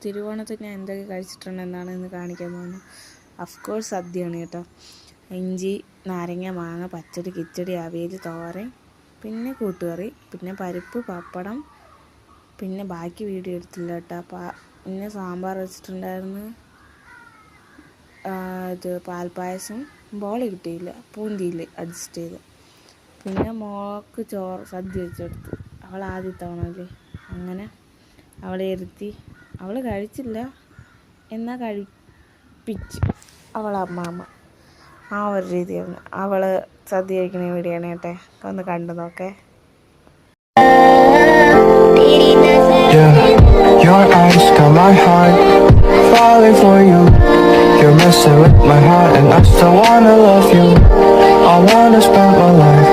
തിരുവോണത്തിന് ഞാൻ എന്തൊക്കെ കഴിച്ചിട്ടുണ്ടെന്നാണ് ഇന്ന് കാണിക്കാൻ പോകുന്നത്. അഫ്കോഴ്സ് സദ്യയാണ് കേട്ടോ. ഇഞ്ചി, നാരങ്ങ, മാങ്ങ, പച്ചടി, കിച്ചടി, അവിയൽ, തോരൻ, പിന്നെ കൂട്ടുകറി, പിന്നെ പരിപ്പ്, പപ്പടം, പിന്നെ ബാക്കി വീഡിയോ എടുത്തില്ല കേട്ടോ. പിന്നെ സാമ്പാർ വെച്ചിട്ടുണ്ടായിരുന്നു, ഇത് പാൽപ്പായസം, ബോളി കിട്ടിയില്ല, പൂന്തിയിൽ അഡ്ജസ്റ്റ് ചെയ്ത്. പിന്നെ മോൾക്ക് സദ്യ വെച്ചെടുത്തു. അവൾ ആദ്യത്തെ തവണ അങ്ങനെ അവളെ ഇരുത്തി. അവൾ കഴിച്ചില്ല, എന്നാൽ കഴിപ്പിച്ച് അവളമ്മ ആ ഒരു രീതിയാണ്. അവൾ സദ്യ കഴിക്കുന്ന വീഡിയോയാണ് കേട്ടെ, ഒന്ന് കണ്ടു നോക്കേ. Your eyes got my heart falling for you. You're messing with my heart and I still wanna love you. I wanna spend my life